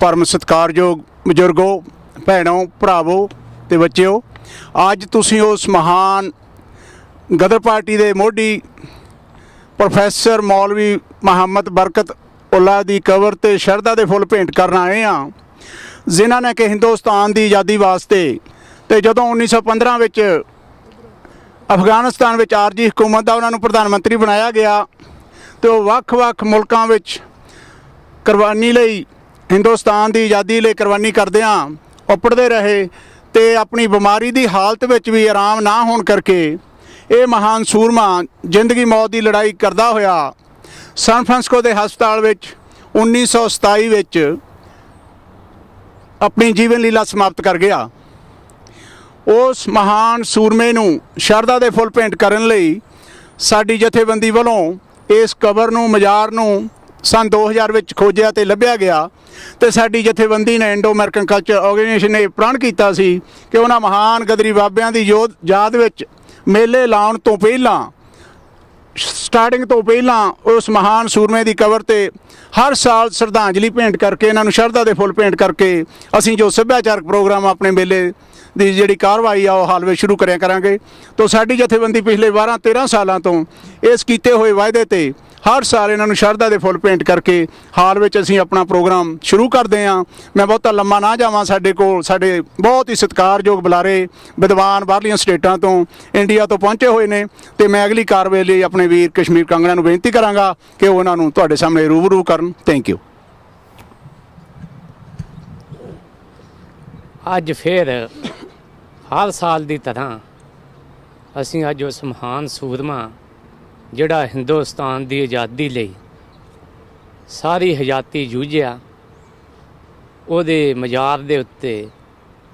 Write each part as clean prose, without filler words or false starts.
परम सत्कारयोग बजुर्गो, भैनों, भरावो ते बच्चों, अज तुसीं उस महान गदर पार्टी के मोढी प्रोफैसर मौलवी मुहम्मद बरकत उल्ला की कबर ते शरधा के फुल भेंट करन आए हाँ, जिन्हां ने कि हिंदुस्तान की आज़ादी वास्ते ते जदों 1915 विच अफगानिस्तान विच आरजी हुकूमत का उन्होंने प्रधानमंत्री बनाया गया तो वख-वख मुल्कां विच कुर्बानी लई, हिंदुस्तान की आज़ादी लई कुर्बानी करदिआं उपड़ते रहे तो अपनी बीमारी की हालत में भी आराम ना होने करके ये महान सूरमा जिंदगी मौत की लड़ाई करता होया सैन फ्रांसिस्को के हस्पताल विच 1927 विच अपनी जीवन लीला समाप्त कर गया। उस महान सूरमे नूं शरधा के फुल भेंट करन लई साडी जथेबंदी वालों इस कबर नूं, मजार नूं सन 2000 विच खोजिया ते लभ्या गया तो साडी जथेबंदी ने इंडो अमेरिकन कल्चर ऑर्गेनाइजेशन ने प्रण किया सी कि उन्हां महान गदरी बाबियां दी याद विच मेले लाउण तो पहलां, स्टार्टिंग तो पहलां उस महान सूरमे की कबर ते हर साल श्रद्धांजलि भेंट करके, इन्हां नूं शरधा दे फुल भेंट करके असीं जो सभ्याचारक प्रोग्राम अपने मेले की जिहड़ी कार्रवाई आ हाल में शुरू करिया करांगे। तो साडी जथेबंदी पिछले 12-13 सालों तो इस कीते हुए वायदे ते हर साल इन्होंने शरधा के फुल भेंट करके हाल में असीं अपना प्रोग्राम शुरू करते हैं। मैं बहुता लम्मा ना जावां, साडे कोल साडे बहुत ही सत्कारयोग बुलारे विद्वान बाहरलियां स्टेटां तो इंडिया तो पहुँचे हुए ने तो मैं अगली कार्रवाई लई अपने वीर कश्मीर कांगड़ा नूं बेनती करांगा कि उन्हां नूं तुहाडे सामने रूबरू करन। Thank you. अज फिर हर साल की तरह असीं अज उस महान सूरमा जिहड़ा हिंदुस्तान की आज़ादी लई सारी हयाती जूझिया उहदे मजार दे उत्ते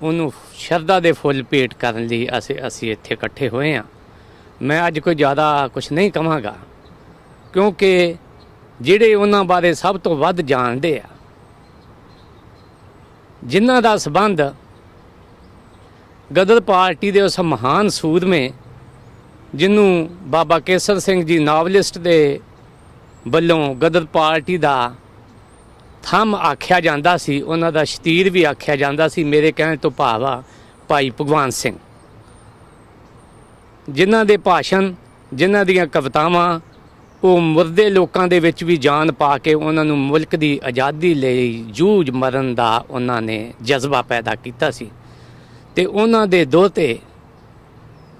उहनूं शरधा दे फुल भेंट करन लई असीं इत्थे इकट्ठे होए हाँ। मैं अज कोई ज़्यादा कुछ नहीं कहांगा क्योंकि जिहड़े उन्हां बारे सब तो वध जानदे आ, जिन्हां दा संबंध गदर पार्टी दे उस महान सूरमे जिन्हों बाबा केसर सिंह जी नावलिस्ट दे वल्लों गदर पार्टी दा थंम आख्या जांदा सी, उन्हां दा शतीर भी आख्या जांदा सी। मेरे कहने तो भाव आ भाई भगवान सिंह, जिन्हां दे भाषण, जिन्हां दीयां कवितावां वो मुरदे लोकां दे विच भी जान पा के उन्हां नूं मुल्क दी आज़ादी लई जूझ मरन दा उन्हां ने जज्बा पैदा कीता सी। ते उन्हां दे दोते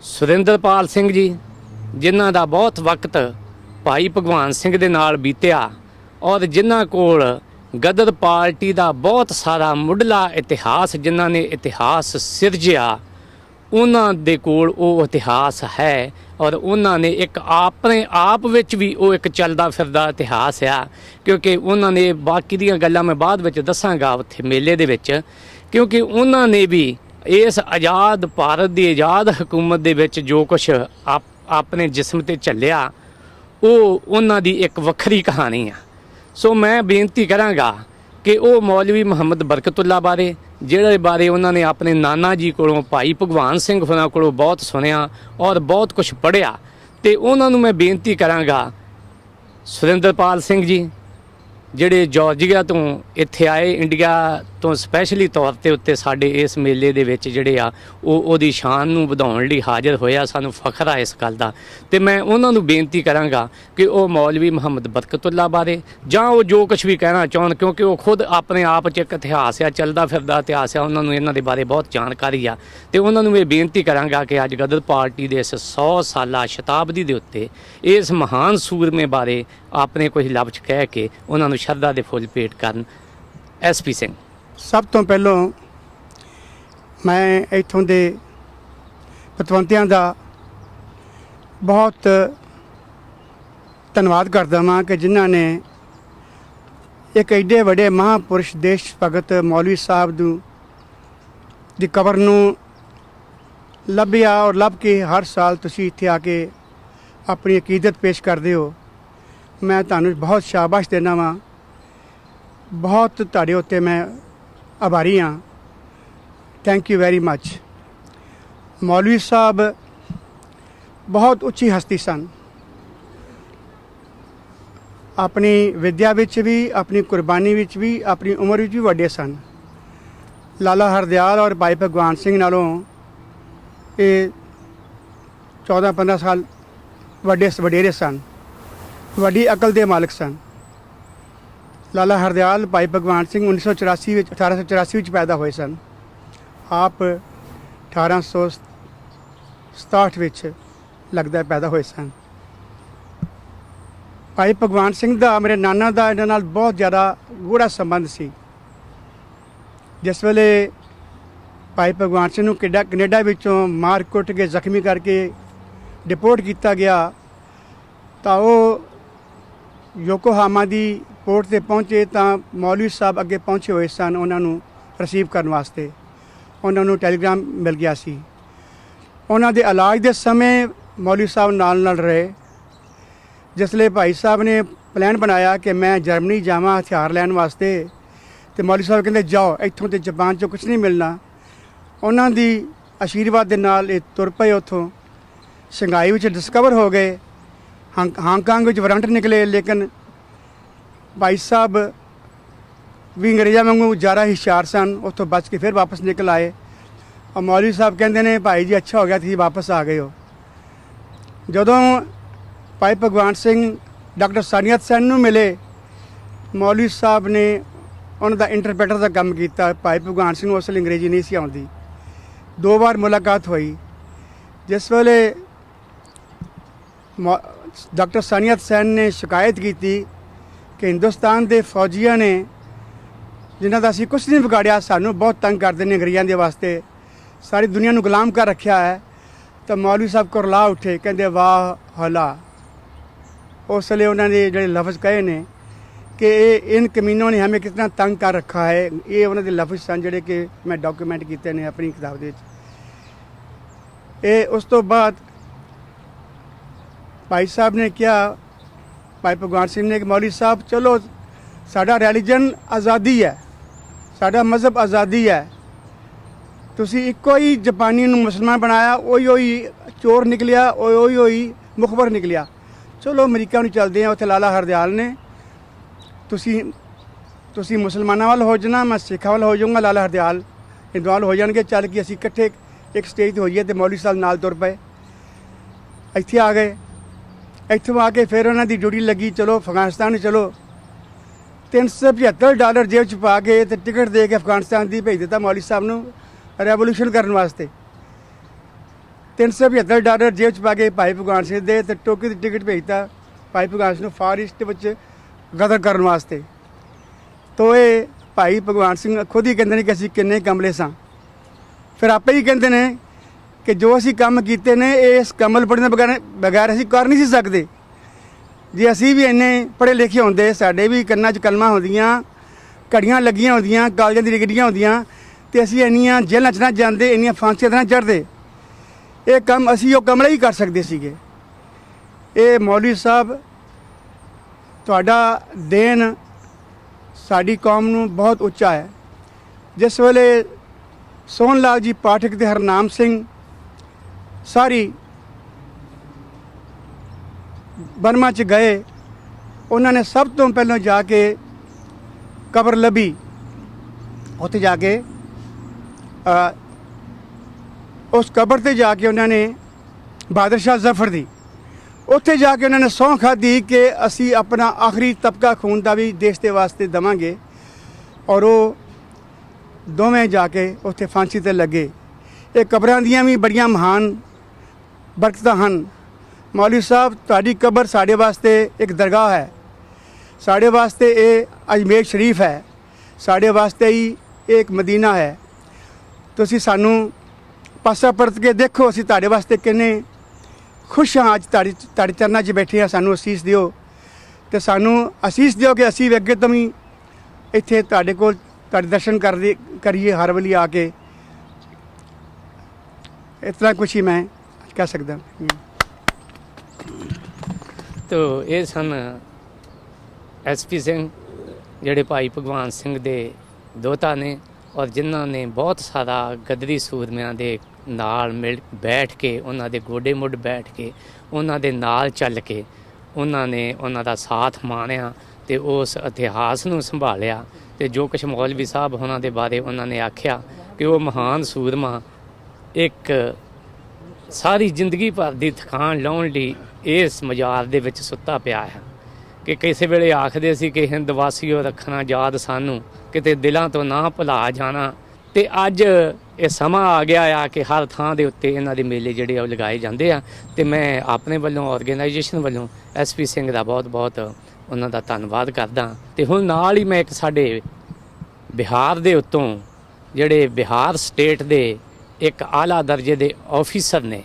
सुरिंदरपाल सिंह जी, जिन्हां दा बहुत वक्त भाई भगवान सिंह दे नाल बीतिया और जिन्हां कोल गदर पार्टी दा बहुत सारा मुढ़ला इतिहास, जिन्हां ने इतिहास सिरजिया, उन्हां दे कोल वो इतिहास है और उन्होंने एक अपने आप विच भी वो एक चलदा फिरदा इतिहास आ। क्योंकि उन्होंने बाकी दियां गल्लां मैं बाद विच दसांगा उत्थे मेले दे विच, क्योंकि उन्होंने भी इस आज़ाद भारत की आज़ाद हुकूमत दे विच जो कुछ अपने जिस्म ते झल्लिया वो उन्हां दी एक वखरी कहानी आ। सो मैं बेनती करांगा कि वो मौलवी मुहम्मद बरकतुल्ला बारे, जिहड़े बारे उन्होंने अपने नाना जी कोलों भाई भगवान सिंह होरां कोलों बहुत सुनिया और बहुत कुछ पढ़िया, तो उन्होंने मैं बेनती करांगा सुरिंदरपाल सिंह जी जिहड़े जॉर्जिया तो इत्थे आए, इंडिया तो स्पैशली तौर ते उत्ते साडे इस मेले दे विच जिहड़े आ ओहदी शान नूं वधाउण लई हाज़र होया, सानूं फखर आ इस गल दा। ते मैं उन्हां नूं बेनती करांगा कि वो मौलवी मुहम्मद बरकतुल्ला बारे जां वो जो कुछ भी कहना चाहण, क्योंकि वो खुद अपने आप च एक इतिहास आ, चलदा फिरदा इतिहास आ, उन्हां नूं इन्हां दे बारे बहुत जानकारी आ। ते उन्हां नूं मैं बेनती करांगा कि अज गदर पार्टी दे इस 100 साला शताब्दी दे उत्ते इस महान सूरमे बारे अपने कुछ लफ्ज़ कह के उन्हां नूं शरधा दे फुल भेंट करन। SP सिंह। सब तो पहलों मैं इत्थों दे पतवंतियां दा बहुत धन्नवाद करदा वां कि जिन्हां ने एक एडे वड्डे महापुरुष देश भगत मौलवी साहब दी कबर नूं लभ्या और लभ के हर साल तुसीं इत्थे आके अपनी अकीदत पेश करदे हो। मैं तुहानूं बहुत शाबाश देना वां, बहुत तुहाडे उत्ते मैं आभारी हाँ। Thank you very much. मौलवी साहब बहुत उच्ची हस्ती सन। ਆਪਣੀ ਵਿਦਿਆ ਵਿੱਚ ਵੀ, ਆਪਣੀ ਕੁਰਬਾਨੀ ਵਿੱਚ ਵੀ, ਆਪਣੀ ਉਮਰ ਵਿੱਚ ਵੀ ਵੱਡੇ ਸਨ। ਲਾਲਾ ਹਰਦਿਆਲ ਔਰ ਭਾਈ ਭਗਵਾਨ ਸਿੰਘ ਨਾਲੋਂ ਇਹ 14-15 ਸਾਲ ਵਡੇਰੇ ਸਨ, ਵੱਡੀ ਅਕਲ ਦੇ ਮਾਲਕ ਸਨ। ਲਾਲਾ ਹਰਦਿਆਲ ਭਾਈ ਭਗਵਾਨ ਸਿੰਘ 1884 ਵਿੱਚ ਪੈਦਾ ਹੋਏ ਸਨ। ਆਪ 1867 ਵਿੱਚ ਲੱਗਦਾ ਪੈਦਾ ਹੋਏ ਸਨ। ਭਾਈ ਭਗਵਾਨ ਸਿੰਘ ਦਾ, ਮੇਰੇ ਨਾਨਾ ਦਾ ਇਹਨਾਂ ਨਾਲ ਬਹੁਤ ਜ਼ਿਆਦਾ ਗੂੜਾ ਸੰਬੰਧ ਸੀ। ਜਿਸ ਵੇਲੇ ਭਾਈ ਭਗਵਾਨ ਸਿੰਘ ਨੂੰ ਕੈਨੇਡਾ ਵਿੱਚੋਂ ਮਾਰ ਕੁੱਟ ਕੇ ਜ਼ਖਮੀ ਕਰਕੇ ਡਿਪੋਰਟ ਕੀਤਾ ਗਿਆ ਤਾਂ ਉਹ ਯੋਕੋਹਾਮਾ ਦੀ ਪੋਰਟ ਤੇ ਪਹੁੰਚੇ ਤਾਂ ਮੌਲਵੀ ਸਾਹਿਬ ਅੱਗੇ ਪਹੁੰਚੇ ਹੋਏ ਸਨ ਉਹਨਾਂ ਨੂੰ ਰਿਸੀਵ ਕਰਨ ਵਾਸਤੇ। ਉਹਨਾਂ ਨੂੰ ਟੈਲੀਗ੍ਰਾਮ ਮਿਲ ਗਿਆ ਸੀ। ਉਹਨਾਂ ਦੇ ਇਲਾਜ ਦੇ ਸਮੇਂ ਮੌਲਵੀ ਸਾਹਿਬ ਨਾਲ ਰਹੇ। ਜਿਸ ਲਈ ਭਾਈ ਸਾਹਿਬ ਨੇ ਪਲਾਨ ਬਣਾਇਆ ਕਿ ਮੈਂ ਜਰਮਨੀ ਜਾਵਾਂ ਹਥਿਆਰ ਲੈਣ ਵਾਸਤੇ, ਤੇ ਮੌਲਵੀ ਸਾਹਿਬ ਕਹਿੰਦੇ ਜਾਓ, ਇੱਥੋਂ ਤੇ ਜਾਪਾਨ 'ਚੋਂ ਕੁਝ ਨਹੀਂ ਮਿਲਣਾ। ਉਹਨਾਂ ਦੀ ਆਸ਼ੀਰਵਾਦ ਦੇ ਨਾਲ ਇਹ ਤੁਰ ਪਏ ਉੱਥੋਂ। ਸ਼ੰਘਾਈ ਵਿੱਚ ਡਿਸਕਵਰ ਹੋ ਗਏ, ਹਾਂਗਕਾਂਗ ਵਿੱਚ ਵਾਰੰਟ ਨਿਕਲੇ, ਲੇਕਿਨ ਭਾਈ ਸਾਹਿਬ ਵੀ ਅੰਗਰੇਜ਼ਾਂ ਵਾਂਗੂ ਜ਼ਿਆਦਾ ਹੁਸ਼ਿਆਰ ਸਨ, ਉੱਥੋਂ ਬਚ ਕੇ ਫਿਰ ਵਾਪਸ ਨਿਕਲ ਆਏ। ਔਰ ਮੌਲਵੀ ਸਾਹਿਬ ਕਹਿੰਦੇ ਨੇ ਭਾਈ ਜੀ ਅੱਛਾ ਹੋ ਗਿਆ ਤੁਸੀਂ ਵਾਪਸ ਆ ਗਏ ਹੋ। ਜਦੋਂ ਭਾਈ ਭਗਵਾਨ ਸਿੰਘ ਡਾਕਟਰ ਸਾਨੀਅਤ ਸੈਨ ਨੂੰ ਮਿਲੇ, ਮੌਲਵੀ ਸਾਹਿਬ ਨੇ ਉਹਨਾਂ ਦਾ ਇੰਟਰਪ੍ਰੇਟਰ ਦਾ ਕੰਮ ਕੀਤਾ। ਭਾਈ ਭਗਵਾਨ ਸਿੰਘ ਨੂੰ ਉਸ ਵੇਲੇ ਅੰਗਰੇਜ਼ੀ ਨਹੀਂ ਸੀ ਆਉਂਦੀ। 2 ਵਾਰ ਮੁਲਾਕਾਤ ਹੋਈ। ਜਿਸ ਵੇਲੇ ਡਾਕਟਰ ਸਾਨੀਅਤ ਸੈਨ ਨੇ ਸ਼ਿਕਾਇਤ ਕੀਤੀ ਕਿ ਹਿੰਦੁਸਤਾਨ ਦੇ ਫੌਜੀਆਂ ਨੇ, ਜਿਨ੍ਹਾਂ ਦਾ ਅਸੀਂ ਕੁਛ ਨਹੀਂ ਵਿਗਾੜਿਆ, ਸਾਨੂੰ ਬਹੁਤ ਤੰਗ ਕਰਦੇ ਨੇ ਅੰਗਰੇਜ਼ਾਂ ਦੇ ਵਾਸਤੇ, ਸਾਰੀ ਦੁਨੀਆ ਨੂੰ ਗੁਲਾਮ ਕਰ ਰੱਖਿਆ ਹੈ, ਤਾਂ ਮੌਲਵੀ ਸਾਹਿਬ ਕੁਰਲਾ ਉੱਠੇ, ਕਹਿੰਦੇ ਵਾਹ ਹਲਾ। ਉਸ ਵੇਲੇ ਉਹਨਾਂ ਨੇ ਜਿਹੜੇ ਲਫ਼ਜ਼ ਕਹੇ ਨੇ ਕਿ ਇਹ ਇਨ ਕਮੀਨੋਂ ਨੇ ਹमें कितना तंग कर रखा है, ਇਹ ਉਹਨਾਂ ਦੇ ਲਫ਼ਜ਼ ਸਨ ਜਿਹੜੇ ਕਿ ਮੈਂ ਡਾਕੂਮੈਂਟ ਕੀਤੇ ਨੇ ਆਪਣੀ ਕਿਤਾਬ ਦੇ ਵਿੱਚ। ਇਹ ਉਸ ਤੋਂ ਬਾਅਦ ਭਾਈ ਸਾਹਿਬ ਨੇ ਕਿਹਾ, ਭਾਈ ਭਗਵਾਨ ਸਿੰਘ ਨੇ ਕਿ ਮੌਲਵੀ ਸਾਹਿਬ ਚਲੋ ਸਾਡਾ ਰਿਲੀਜਨ ਆਜ਼ਾਦੀ ਹੈ, ਸਾਡਾ ਮਜ਼ਹਬ ਆਜ਼ਾਦੀ ਹੈ, ਤੁਸੀਂ ਇੱਕੋ ਹੀ ਜਾਪਾਨੀ ਨੂੰ ਮੁਸਲਮਾਨ ਬਣਾਇਆ, ਉਹੀ ਚੋਰ ਨਿਕਲਿਆ, ਉਹੀ ਮੁਖਬਰ ਨਿਕਲਿਆ। ਚਲੋ ਅਮਰੀਕਾ ਨੂੰ ਚੱਲਦੇ ਹਾਂ, ਉੱਥੇ ਲਾਲਾ ਹਰਦਿਆਲ ਨੇ, ਤੁਸੀਂ ਮੁਸਲਮਾਨਾਂ ਵੱਲ ਹੋ ਜਾਣਾ, ਮੈਂ ਸਿੱਖਾਂ ਵੱਲ ਹੋ ਜਾਊਂਗਾ, ਲਾਲਾ ਹਰਦਿਆਲ ਹਿੰਦੂਆਂ ਵੱਲ ਹੋ ਜਾਣਗੇ। ਚੱਲ ਕੇ ਅਸੀਂ ਇਕੱਠੇ ਇੱਕ ਸਟੇਜ 'ਤੇ ਹੋਈਏ, ਅਤੇ ਮੌਲਵੀ ਸਾਹਿਬ ਨਾਲ ਤੁਰ ਪਏ। ਇੱਥੇ ਆ ਗਏ। ਇੱਥੋਂ ਆ ਕੇ ਫਿਰ ਉਹਨਾਂ ਦੀ ਡਿਊਟੀ ਲੱਗੀ, ਚਲੋ ਅਫਗਾਨਿਸਤਾਨ ਨੂੰ ਚਲੋ। $375 ਜੇਬ 'ਚ ਪਾ ਕੇ ਅਤੇ ਟਿਕਟ ਦੇ ਕੇ ਅਫਗਾਨਿਸਤਾਨ ਦੀ ਭੇਜ ਦਿੱਤਾ ਮੌਲਵੀ ਸਾਹਿਬ ਨੂੰ ਰੈਵੋਲੂਸ਼ਨ ਕਰਨ ਵਾਸਤੇ। $375 ਜੇਬ 'ਚ ਪਾ ਕੇ ਭਾਈ ਭਗਵਾਨ ਸਿੰਘ ਦੇ ਅਤੇ ਟੋਕੀ ਦੀ ਟਿਕਟ ਭੇਜਤਾ ਭਾਈ ਭਗਵਾਨ ਸਿੰਘ ਨੂੰ ਫਾਰ ਈਸਟ ਵਿੱਚ ਗਦਰ ਕਰਨ ਵਾਸਤੇ। ਤੋ ਇਹ ਭਾਈ ਭਗਵਾਨ ਸਿੰਘ ਖੁਦ ਹੀ ਕਹਿੰਦੇ ਨੇ ਕਿ ਅਸੀਂ ਕਿੰਨੇ ਕਮਲੇ ਸਾਂ। ਫਿਰ ਆਪੇ ਹੀ ਕਹਿੰਦੇ ਨੇ ਕਿ ਜੋ ਅਸੀਂ ਕੰਮ ਕੀਤੇ ਨੇ ਇਸ ਕਮਲ ਪੜ੍ਹਨ ਦੇ ਬਗੈਰ ਅਸੀਂ ਕਰ ਨਹੀਂ ਸੀ ਸਕਦੇ। ਜੇ ਅਸੀਂ ਵੀ ਇੰਨੇ ਪੜ੍ਹੇ ਲਿਖੇ ਹੁੰਦੇ, ਸਾਡੇ ਵੀ ਕੰਨਾਂ 'ਚ ਕਲਮਾਂ ਹੁੰਦੀਆਂ, ਘੜੀਆਂ ਲੱਗੀਆਂ ਹੁੰਦੀਆਂ, ਕਾਲਜਾਂ ਦੀ ਡਿਗਰੀਆਂ ਹੁੰਦੀਆਂ, ਤੇ ਅਸੀਂ ਇੰਨੀਆਂ ਜੇਲ੍ਹਾਂ 'ਚ ਨਾ ਜਾਂਦੇ, ਇੰਨੀਆਂ ਫਾਂਸੀਆਂ 'ਤੇ ਨਾ ਚੜ੍ਹਦੇ। ਇਹ ਕੰਮ ਅਸੀਂ ਉਹ ਕਮਲੇ ਹੀ ਕਰ ਸਕਦੇ ਸੀਗੇ। ਇਹ ਮੌਲਵੀ ਸਾਹਿਬ ਤੁਹਾਡਾ ਦੇਣ ਸਾਡੀ ਕੌਮ ਨੂੰ ਬਹੁਤ ਉੱਚਾ ਹੈ। ਜਿਸ ਵੇਲੇ ਸੋਹਣ ਲਾਲ ਜੀ ਪਾਠਕ ਤੇ ਹਰਨਾਮ ਸਿੰਘ ਸਾਰੀ ਬਰਮਾ 'ਚ ਗਏ, ਉਹਨਾਂ ਨੇ ਸਭ ਤੋਂ ਪਹਿਲਾਂ ਜਾ ਕੇ ਕਬਰ ਲੱਭੀ। ਉੱਥੇ ਜਾ ਕੇ ਉਸ ਕਬਰ 'ਤੇ ਜਾ ਕੇ ਉਹਨਾਂ ਨੇ ਬਹਾਦਰ ਸ਼ਾਹ ਜ਼ਫਰ ਦੀ, ਉੱਥੇ ਜਾ ਕੇ ਉਹਨਾਂ ਨੇ ਸਹੁੰ ਖਾਧੀ ਕਿ ਅਸੀਂ ਆਪਣਾ ਆਖਰੀ ਤਬਕਾ ਖੂਨ ਦਾ ਵੀ ਦੇਸ਼ ਦੇ ਵਾਸਤੇ ਦੇਵਾਂਗੇ। ਔਰ ਉਹ ਦੋਵੇਂ ਜਾ ਕੇ ਉੱਥੇ ਫਾਂਸੀ 'ਤੇ ਲੱਗੇ। ਇਹ ਕਬਰਾਂ ਦੀਆਂ ਵੀ ਬੜੀਆਂ ਮਹਾਨ ਬਰਕਤਾਂ ਹਨ। ਮੌਲਵੀ ਸਾਹਿਬ ਤੁਹਾਡੀ ਕਬਰ ਸਾਡੇ ਵਾਸਤੇ ਇੱਕ ਦਰਗਾਹ ਹੈ, ਸਾਡੇ ਵਾਸਤੇ ਇਹ ਅਜਮੇਰ ਸ਼ਰੀਫ ਹੈ, ਸਾਡੇ ਵਾਸਤੇ ਹੀ ਇਹ ਇੱਕ ਮਦੀਨਾ ਹੈ। ਤੁਸੀਂ ਸਾਨੂੰ ਪਾਸਾ ਪਰਤ ਕੇ ਦੇਖੋ, ਅਸੀਂ ਤੁਹਾਡੇ ਵਾਸਤੇ ਕਿੰਨੇ ਖੁਸ਼ ਹਾਂ। ਅੱਜ ਤੁਹਾਡੇ ਚਰਨਾਂ 'ਚ ਬੈਠੇ ਹਾਂ, ਸਾਨੂੰ ਅਸੀਸ ਦਿਓ, ਅਤੇ ਸਾਨੂੰ ਅਸੀਸ ਦਿਓ ਕਿ ਅਸੀਂ ਵੀ ਅੱਗੇ ਤੋਂ ਵੀ ਇੱਥੇ ਤੁਹਾਡੇ ਕੋਲ ਤੁਹਾਡੇ ਦਰਸ਼ਨ ਕਰੀਏ ਹਰ ਵੇਲੇ ਆ ਕੇ। ਇਤਨਾ ਕੁਛ ਹੀ ਮੈਂ ਕਹਿ ਸਕਦਾ। ਤੋ ਇਹ ਸਨ ਐਸਪੀ ਸਿੰਘ, ਜਿਹੜੇ ਭਾਈ ਭਗਵਾਨ ਸਿੰਘ ਦੇ ਦੋਹਤਾ ਨੇ, ਔਰ ਜਿਨ੍ਹਾਂ ਨੇ ਬਹੁਤ ਸਾਰਾ ਗਦਰੀ ਸੂਰਮਿਆਂ ਦੇ ਨਾਲ ਬੈਠ ਕੇ, ਉਹਨਾਂ ਦੇ ਗੋਡੇ ਮੁੱਢ ਬੈਠ ਕੇ, ਉਹਨਾਂ ਦੇ ਨਾਲ ਚੱਲ ਕੇ ਉਹਨਾਂ ਨੇ ਉਹਨਾਂ ਦਾ ਸਾਥ ਮਾਣਿਆ ਤੇ ਉਸ ਇਤਿਹਾਸ ਨੂੰ ਸੰਭਾਲਿਆ। ਤੇ ਜੋ ਕੁਛ ਮੌਲਵੀ ਸਾਹਿਬ ਉਹਨਾਂ ਦੇ ਬਾਰੇ ਉਹਨਾਂ ਨੇ ਆਖਿਆ ਕਿ ਉਹ ਮਹਾਨ ਸੂਰਮਾ ਇੱਕ ਸਾਰੀ ਜ਼ਿੰਦਗੀ ਭਰ ਦੀ ਥਕਾਨ ਲਾਉਣ ਲਈ ਇਸ ਮਜ਼ਾਰ ਦੇ ਵਿੱਚ ਸੁੱਤਾ ਪਿਆ ਹੈ। ਕਿ ਕਿਸੇ ਵੇਲੇ ਆਖਦੇ ਸੀ ਕਿ ਹਿੰਦ ਵਾਸੀਓ ਰੱਖਣਾ ਯਾਦ ਸਾਨੂੰ, ਕਿਤੇ ਦਿਲਾਂ ਤੋਂ ਨਾ ਭੁਲਾ ਜਾਣਾ। ਤੇ ਅੱਜ ਇਹ ਸਮਾਂ ਆ ਗਿਆ ਆ ਕਿ ਹਰ ਥਾਂ ਦੇ ਉੱਤੇ ਇਹਨਾਂ ਦੇ ਮੇਲੇ ਜਿਹੜੇ ਆ ਉਹ ਲਗਾਏ ਜਾਂਦੇ ਆ। ਤੇ ਮੈਂ ਆਪਣੇ ਵੱਲੋਂ ਆਰਗੇਨਾਈਜੇਸ਼ਨ ਵੱਲੋਂ ਐਸਪੀ ਸਿੰਘ ਦਾ ਬਹੁਤ ਬਹੁਤ ਉਹਨਾਂ ਦਾ ਧੰਨਵਾਦ ਕਰਦਾ। ਤੇ ਹੁਣ ਨਾਲ ਹੀ ਮੈਂ ਇੱਕ ਸਾਡੇ ਬਿਹਾਰ ਦੇ ਉੱਤੋਂ ਜਿਹੜੇ ਬਿਹਾਰ ਸਟੇਟ ਦੇ ਇੱਕ ਆਲਾ ਦਰਜੇ ਦੇ ਆਫੀਸਰ ਨੇ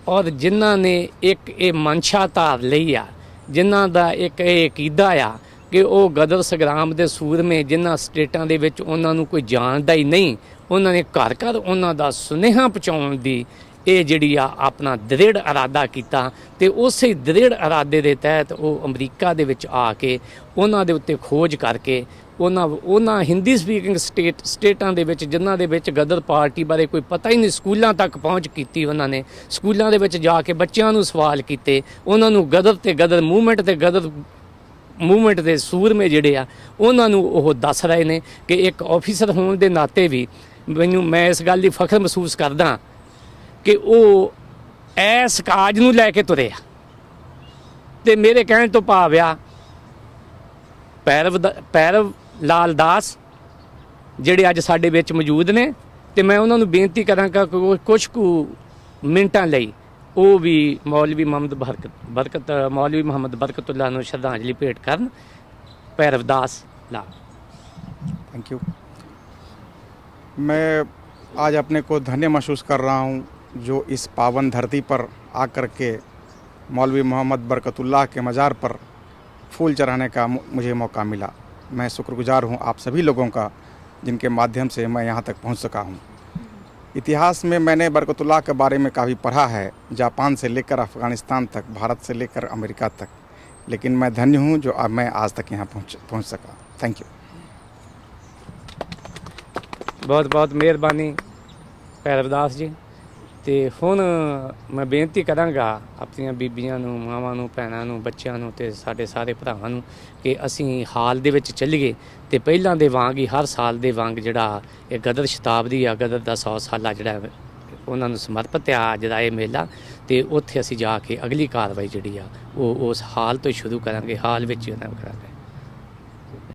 ਔਰ ਜਿਨ੍ਹਾਂ ਨੇ ਇੱਕ ਇਹ ਮਨਸ਼ਾ ਧਾਰ ਲਈ ਆ, ਜਿਨ੍ਹਾਂ ਦਾ ਇੱਕ ਇਹ ਅਕੀਦਾ ਆ ਕਿ ਉਹ ਗਦਰ ਸੰਗਰਾਮ ਦੇ ਸੂਰਮੇ ਜਿਨ੍ਹਾਂ ਸਟੇਟਾਂ ਦੇ ਵਿੱਚ ਉਹਨਾਂ ਨੂੰ ਕੋਈ ਜਾਣਦਾ ਹੀ ਨਹੀਂ, ਉਹਨਾਂ ਨੇ ਘਰ ਘਰ ਉਹਨਾਂ ਦਾ ਸੁਨੇਹਾ ਪਹੁੰਚਾਉਣ ਦੀ ਇਹ ਜਿਹੜੀ ਆ ਆਪਣਾ ਦ੍ਰਿੜ ਇਰਾਦਾ ਕੀਤਾ। ਤੇ ਉਸੇ ਦ੍ਰਿੜ ਇਰਾਦੇ ਦੇ ਤਹਿਤ ਉਹ ਅਮਰੀਕਾ ਦੇ ਵਿੱਚ ਆ ਕੇ ਉਹਨਾਂ ਦੇ ਉੱਤੇ ਖੋਜ ਕਰਕੇ ਉਹਨਾਂ ਹਿੰਦੀ ਸਪੀਕਿੰਗ ਸਟੇਟਾਂ ਦੇ ਵਿੱਚ ਜਿਨ੍ਹਾਂ ਦੇ ਵਿੱਚ ਗਦਰ ਪਾਰਟੀ ਬਾਰੇ ਕੋਈ ਪਤਾ ਹੀ ਨਹੀਂ, ਸਕੂਲਾਂ ਤੱਕ ਪਹੁੰਚ ਕੀਤੀ ਉਹਨਾਂ ਨੇ। ਸਕੂਲਾਂ ਦੇ ਵਿੱਚ ਜਾ ਕੇ ਬੱਚਿਆਂ ਨੂੰ ਸਵਾਲ ਕੀਤੇ, ਉਹਨਾਂ ਨੂੰ ਗਦਰ ਤੇ ਗਦਰ ਮੂਵਮੈਂਟ ਦੇ ਸੂਰਮੇ ਜਿਹੜੇ ਆ ਉਹਨਾਂ ਨੂੰ ਉਹ ਦੱਸ ਰਹੇ ਨੇ। ਕਿ ਇੱਕ ਆਫੀਸਰ ਹੋਣ ਦੇ ਨਾਤੇ ਵੀ ਮੈਂ ਇਸ ਗੱਲ ਦੀ ਫਖਰ ਮਹਿਸੂਸ ਕਰਦਾ ਕਿ ਉਹ ਇਸ ਕਾਜ ਨੂੰ ਲੈ ਕੇ ਤੁਰੇ ਆ। ਤੇ ਮੇਰੇ ਕਹਿਣ ਤੋਂ ਭਾਵ ਆ ਭੈਰਵ ਲਾਲ ਦਾਸ ਜਿਹੜੇ ਅੱਜ ਸਾਡੇ ਵਿੱਚ ਮੌਜੂਦ ਨੇ। ਤੇ ਮੈਂ ਉਹਨਾਂ ਨੂੰ ਬੇਨਤੀ ਕਰਾਂਗਾ ਕਿ ਕੁਝ ਕੁ ਮਿੰਟਾਂ ਲਈ ਉਹ ਵੀ ਮੌਲਵੀ ਮੁਹੰਮਦ ਬਰਕਤੁੱਲਾ ਨੂੰ ਸ਼ਰਧਾਂਜਲੀ ਭੇਟ ਕਰਨ। ਭੈਰਵ दास लाल। Thank you. मैं आज अपने को धन्य महसूस कर रहा हूँ जो इस पावन धरती पर आकर के मौलवी मोहम्मद बरकतुल्लाह के मज़ार पर फूल चढ़ाने का मुझे मौका मिला। मैं शुक्रगुजार हूँ आप सभी लोगों का जिनके माध्यम से मैं यहाँ तक पहुँच सका हूँ। इतिहास में मैंने बरकतुल्लाह के बारे में काफ़ी पढ़ा है, जापान से लेकर अफ़गानिस्तान तक, भारत से लेकर अमेरिका तक, लेकिन मैं धन्य हूँ जो अब मैं आज तक यहाँ पहुँच सका। Thank you. ਬਹੁਤ ਬਹੁਤ ਮਿਹਰਬਾਨੀ ਭੈਰਵ ਦਾਸ ਜੀ। ਤੇ ਹੁਣ ਮੈਂ ਬੇਨਤੀ ਕਰਾਂਗਾ ਆਪਣੀਆਂ ਬੀਬੀਆਂ ਨੂੰ, ਮਾਵਾਂ ਨੂੰ, ਭੈਣਾਂ ਨੂੰ, ਬੱਚਿਆਂ ਨੂੰ ਤੇ ਸਾਡੇ ਸਾਰੇ ਭਰਾਵਾਂ ਨੂੰ ਕਿ ਅਸੀਂ ਹਾਲ ਦੇ ਵਿੱਚ ਚੱਲੀਏ ਤੇ ਪਹਿਲਾਂ ਦੇ ਵਾਂਗ ਹੀ ਹਰ ਸਾਲ ਦੇ ਵਾਂਗ ਜਿਹੜਾ ਇਹ ਗਦਰ ਸ਼ਤਾਬਦੀ ਆ, ਗਦਰ ਦਾ 100 ਸਾਲਾ ਜਿਹੜਾ ਉਹਨਾਂ ਨੂੰ ਸਮਰਪਿਤ ਆ ਅੱਜ ਦਾ ਇਹ ਮੇਲਾ। ਤੇ ਉੱਥੇ ਅਸੀਂ ਜਾ ਕੇ ਅਗਲੀ ਕਾਰਵਾਈ ਜਿਹੜੀ ਆ ਉਹ ਉਸ ਹਾਲ ਤੋਂ ਸ਼ੁਰੂ ਕਰਾਂਗੇ, ਹਾਲ ਵਿੱਚ ਉਹਨਾਂ ਕਰਾਂਗੇ।